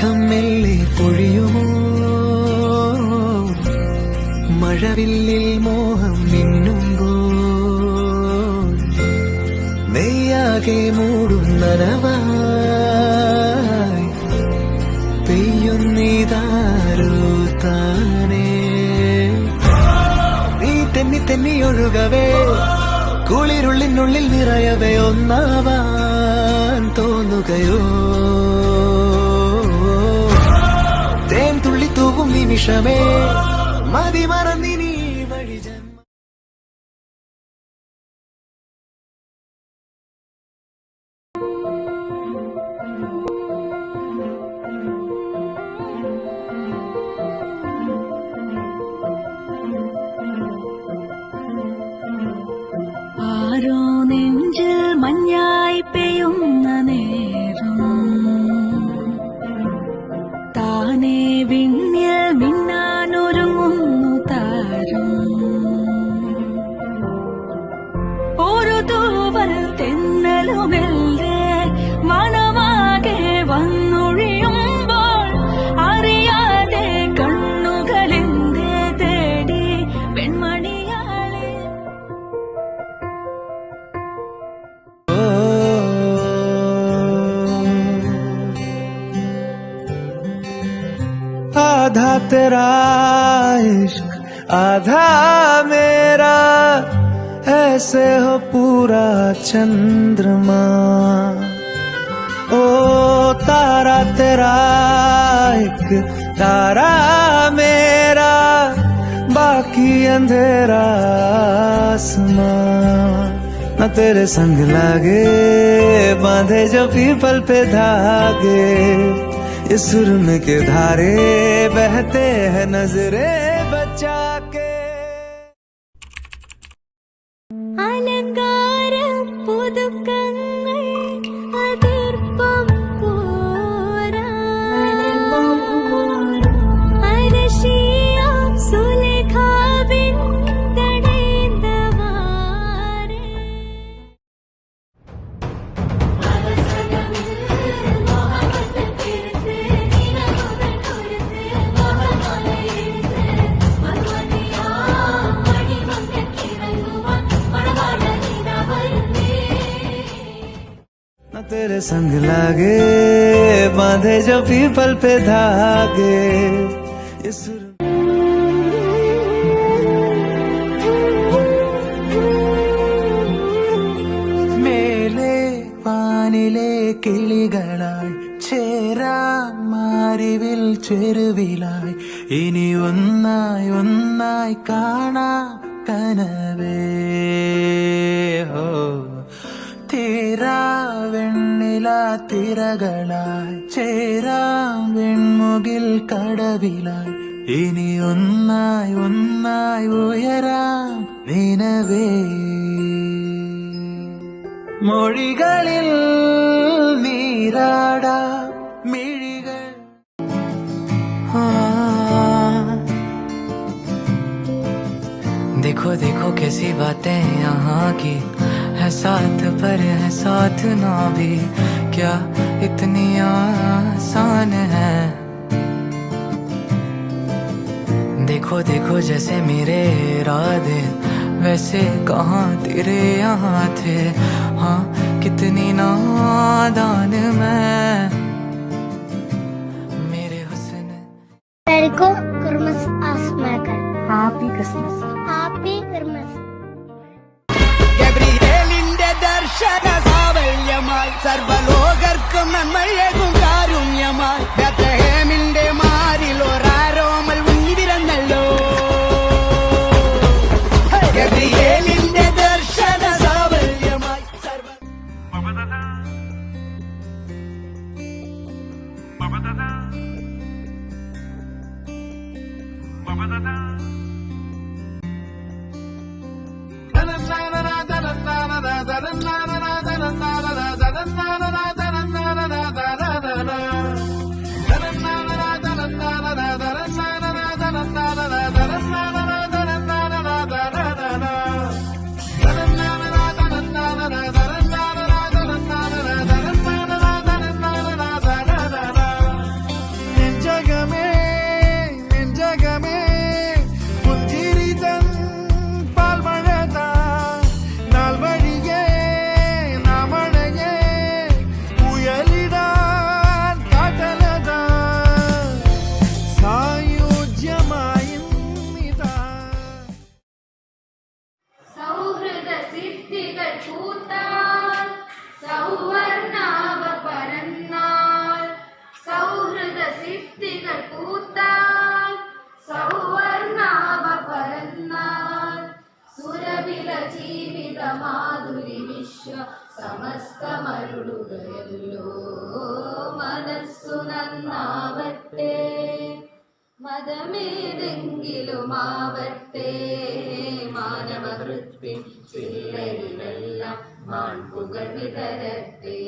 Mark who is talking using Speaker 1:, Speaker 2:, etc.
Speaker 1: മേഘം മെല്ലെ പൊഴിയുമോ മഴവില്ലിൽ മോഹം മിന്നുമ്പോൾ നെയ്യാകെ മൂടും നനവായി പെയ്യുന്നിതാരോ താനേ നീ തെന്നി തെന്നി ഒഴുകവേ കുളിരുള്ളിനുള്ളിൽ നിറയവേ ഒന്നാവാൻ തോന്നുകയോ തേൻ തുള്ളി തൂവും നിമിഷമേ മതി മറന്നിനി വഴി
Speaker 2: ആരോ നെഞ്ചിൽ മഞ്ഞായി പെയ്യുന്ന നേരം താനേ വിണ്ണിൽ മിന്നാനൊരുങ്ങുന്നു താരം ഒരു തൂവൽ തെന്നലുമെല്ലേ മനമാകെ വന്നൊഴിയുമ്പോൾ അറിയാതെ കണ്ണുകളെന്തേ തേടി പെൺമണിയാളെ
Speaker 1: आधा तेरा इश्क आधा मेरा ऐसे हो पूरा चंद्रमा ओ तारा तेरा एक तारा मेरा बाकी अंधेरा आसमां न तेरे संग लागे बांधे जो पीपल पे धागे इस सुरम के धारे बहते हैं नजरे बचा के
Speaker 2: അലങ്കാര പുതുക്കങ്ങൾ അതിർപ്പം പോരാ അരശിയ സുലേഖാവിൻ തടേന്തവാരെ
Speaker 1: न तेरे संग लागे बांधे जो पीपल पे धागे इस മേലെ വാനിലെ കിളികളായി ചേരാം മാരിവിൽ ചെരുവിലായി ഇനി ഒന്നായി ഒന്നായി കാണാം കനവേ ഹോ തീരാ വെണ്ണില തിരകളായി ചേരാം വെൺമുകിൽ കടവിലായി ഇനി ഒന്നായി ഒന്നായി ഉയരാം നിനവേ മൊഴികളിൽ നീരാടാ മിഴികൾ
Speaker 3: देखो देखो कैसी बातें यहाँ की है साथ पर है साथ ना भी क्या इतनी आसान है देखो देखो जैसे मेरे इरादे वैसे कहाँ तेरे यहाँ थे हाँ कितनी नादान मैं मेरे हुस्न
Speaker 4: को क्रिसमस आसमाकर
Speaker 2: ഹാപ്പി ക്രിസ്മസ്
Speaker 4: ഹാപ്പി ക്രിസ്മസ്
Speaker 5: ഗബ്രിയേലിന്റെ ദർശന സാവല്യമായി സർവലോകർക്കും നന്മയേകും കാരുണ്യമായി ബത്ലഹേമിന്റെ മാറിൽ ഒരാരോമൽ ഉന്നിവിരന്നല്ലോ ഗബ്രിയേലിന്റെ ദർശന സാവല്യമായി
Speaker 6: സിദ്ധികൾ പൂത്താൽ സൗവർണാവ പരന്നാൽ സൗഹൃദ സിദ്ധികൾ പൂത്താൽ സൗവർണാവ പരന്നാൽ സുരവില ജീവിത മാധുരി വിശ്വ സമസ്തമരുളുകയല്ലോ മനസ്സു നന്നാവട്ടെ മതമേതെങ്കിലുമാവട്ടെ മാനവവൃത്തി ചില്ലയിലെല്ലാം മാൺപുകൾ വിതരട്ടെ